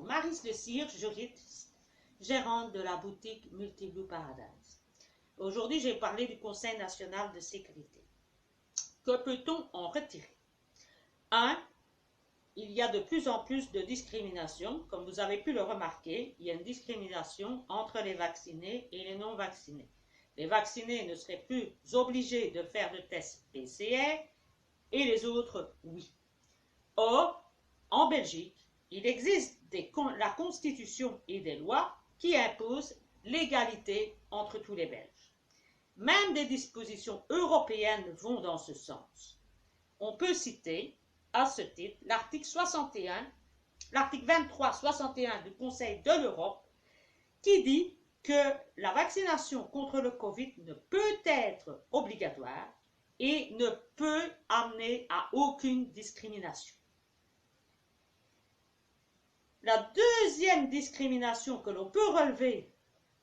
Maryse Le Cire, juriste, gérante de la boutique Multiblue Paradise. Aujourd'hui, je vais parler du Conseil national de sécurité. Que peut-on en retirer? 1. Il y a de plus en plus de discrimination. Comme vous avez pu le remarquer, il y a une discrimination entre les vaccinés et les non-vaccinés. Les vaccinés ne seraient plus obligés de faire de tests PCR et les autres, oui. Or, en Belgique, il existe la Constitution et des lois qui imposent l'égalité entre tous les Belges. Même des dispositions européennes vont dans ce sens. On peut citer, à ce titre, l'article 23-61 du Conseil de l'Europe, qui dit que la vaccination contre le Covid ne peut être obligatoire et ne peut amener à aucune discrimination. La deuxième discrimination que l'on peut relever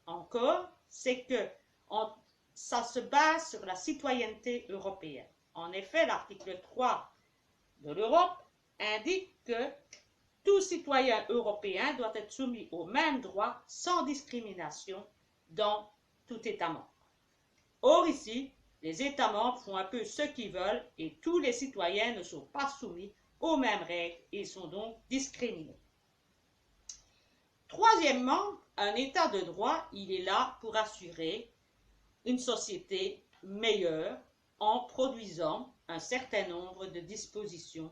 encore, c'est que ça se base sur la citoyenneté européenne. En effet, l'article 3 de l'Europe indique que tout citoyen européen doit être soumis aux mêmes droits sans discrimination dans tout État membre. Or ici, les États membres font un peu ce qu'ils veulent et tous les citoyens ne sont pas soumis aux mêmes règles et sont donc discriminés. Troisièmement, un État de droit, il est là pour assurer une société meilleure en produisant un certain nombre de dispositions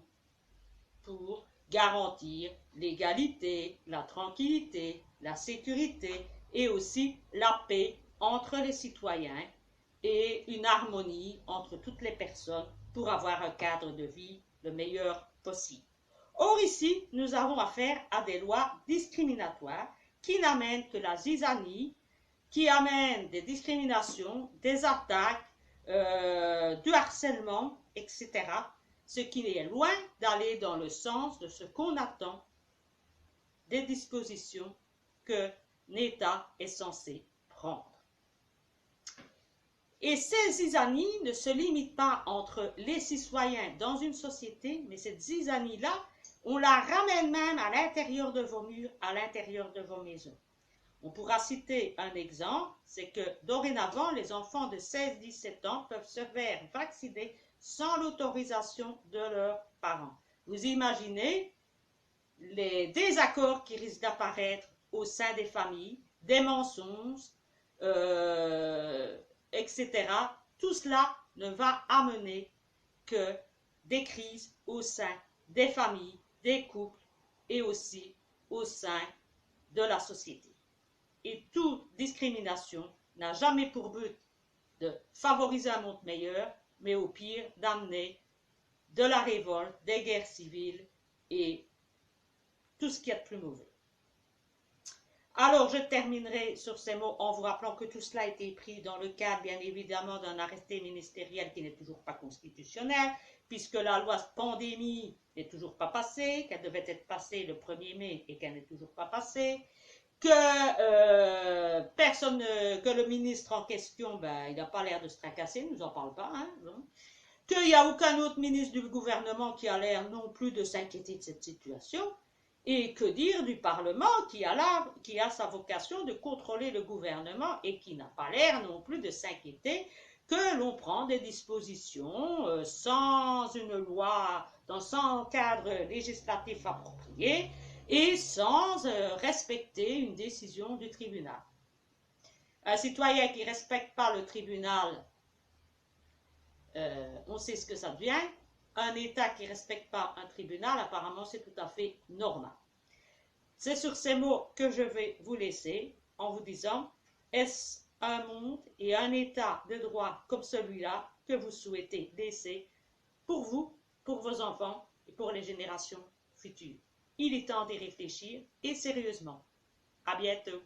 pour garantir l'égalité, la tranquillité, la sécurité et aussi la paix entre les citoyens et une harmonie entre toutes les personnes pour avoir un cadre de vie le meilleur possible. Or ici, nous avons affaire à des lois discriminatoires qui n'amènent que la zizanie, qui amènent des discriminations, des attaques, du harcèlement, etc. Ce qui est loin d'aller dans le sens de ce qu'on attend des dispositions qu'un État est censé prendre. Et ces zizanies ne se limitent pas entre les citoyens dans une société, mais cette zizanie-là, on la ramène même à l'intérieur de vos murs, à l'intérieur de vos maisons. On pourra citer un exemple, c'est que dorénavant, les enfants de 16-17 ans peuvent se faire vacciner sans l'autorisation de leurs parents. Vous imaginez les désaccords qui risquent d'apparaître au sein des familles, des mensonges, etc. Tout cela ne va amener que des crises au sein des familles, des couples et aussi au sein de la société. Et toute discrimination n'a jamais pour but de favoriser un monde meilleur, mais au pire d'amener de la révolte, des guerres civiles et tout ce qu'il y a de plus mauvais. Alors, je terminerai sur ces mots en vous rappelant que tout cela a été pris dans le cadre, bien évidemment, d'un arrêté ministériel qui n'est toujours pas constitutionnel, puisque la loi pandémie n'est toujours pas passée, qu'elle devait être passée le 1er mai et qu'elle n'est toujours pas passée, que que le ministre en question, il n'a pas l'air de se tracasser, il ne nous en parle pas, hein, qu'il n'y a aucun autre ministre du gouvernement qui a l'air non plus de s'inquiéter de cette situation. Et que dire du Parlement qui a sa vocation de contrôler le gouvernement et qui n'a pas l'air non plus de s'inquiéter que l'on prend des dispositions sans une loi, sans cadre législatif approprié et sans respecter une décision du tribunal. Un citoyen qui ne respecte pas le tribunal, on sait ce que ça devient. Un État qui ne respecte pas un tribunal, apparemment, c'est tout à fait normal. C'est sur ces mots que je vais vous laisser en vous disant, est-ce un monde et un État de droit comme celui-là que vous souhaitez laisser pour vous, pour vos enfants et pour les générations futures? Il est temps d'y réfléchir et sérieusement. À bientôt.